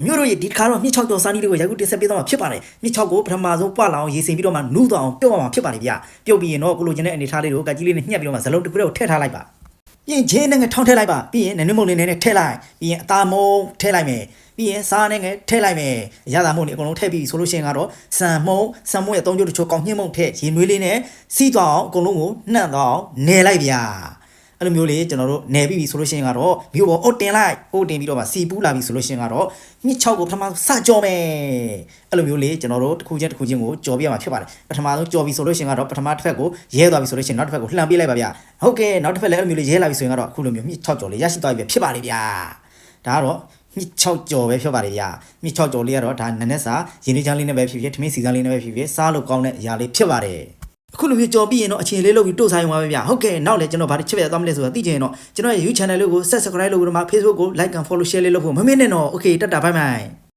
မြို့တို့ရဲ့ဒီခါတော့မြစ်6ကျော်စာနီးတွေကိုရိုက်ကူးတင်ဆက်ပေးတော့မှာဖြစ်ပါတယ်မြစ်6ကိုပထမဆုံးပွားလောင်ရေးစင်ပြီးတော့မှနူးသွားအောင်ပြုတ်အောင်ဖြစ်ပါတယ်ဗျပြုတ်ပြီးရင်တော့ကိုလိုချင်တဲ့အနေထားလေးတွေကိုကကြီးလေးနဲ့ညှက်ပြီးတော့မှဇလုံးတစ်ခုတည်းကိုထည့်ထားလိုက်ပါပြီးရင်ချင်းနဲ့ငယ်ထောင်းထည့်လိုက်ပါပြီးရင်နည်းမုံလေးနဲ့ထည့်လိုက်ပြီးရင်အသားမုံထည့်လိုက်မယ်ပြီးရင်စားနဲ့ငယ်ထည့်လိုက်မယ်အရသာမုံတွေအကုန်လုံးထည့်ပြီးဆိုလို့ရှိရင်ကတော့ဆန်မုံရဲ့3ကျိုးတချို့ကောင်းညှင်းမုံထည့်ရေနွေးလေးနဲ့စီးသွားအောင်အကုန်လုံးကိုနှံ့သွားအောင်နယ်လိုက်ဗျအဲ့လိုမျိုးလေးကျွန်တော်တို့နယ်ပြီးပြီဆိုလို့ရှိရင်ကတော့မြို့ပေါ်အုတ်တင်လိုက်အုတ်တင်ပြီးတော့မှစီပူးလာပြီဆိုလို့ရှိရင်ကတော့မြစ်6ကိုပထမစကြော်မယ်အဲ့လိုမျိုးလေးကျွန်တော်တို့တစ်ခုချင်းကိုကြော်ပြရမှာဖြစ်ပါတယ်ပထမဆုံးကြော်ပြီဆိုလို့ရှိရင်ကတော့ပထမတစ်ဖက်ကိုရဲသွားပြီဆိုလို့ရှိရင်နောက်တစ်ဖက်ကိုလှန်ပေးလိုက်ပါဗျာဟုတ်ကဲ့နောက်တစ်ဖက်လည်းအဲ့လိုမျိုးလေးရဲလာပြီဆိုရင်ကတော့အခုလိုမျိုးမြစ်6ကြော်လေးရရှိသွားပြီဖြစ်ပါလေဗျာဒါကတော့မြစ်6ကြော်ပဲဖြစ်ပါလေဗျာမြစ်6ကြော်လေးကတော့ဒါနက်နက်စာရင်းနှီးချမ်းလေးနဲ့ပဲဖြစ်ဖြစ်ထမင်းစီစမ်းလေးနဲ့ပဲဖြစ်ဖြစ်စားလို့ကောင်းတဲ့အရာလေးဖြစ်ပါတယ်အခုလိုမျိုးကြော်ပြီးရင်တော့အခြေလေးလုပ်ပြီးတို့ဆိုင်အောင်ပါပဲဗျဟုတ်ကဲ့နောက်လည်းကျွန်တော်ဗာချစ်ပြသွားမလဲဆိုတာသိချင်ရင်တော့ကျွန်တော်ရဲ့ YouTube channel လေးကို subscribe လုပ်ပြီးတော့မှ Facebook ကို like and follow share လေးလုပ်ဖို့မမေ့နဲ့တော့ okay တတ်တာဘိုင်ဘိုင်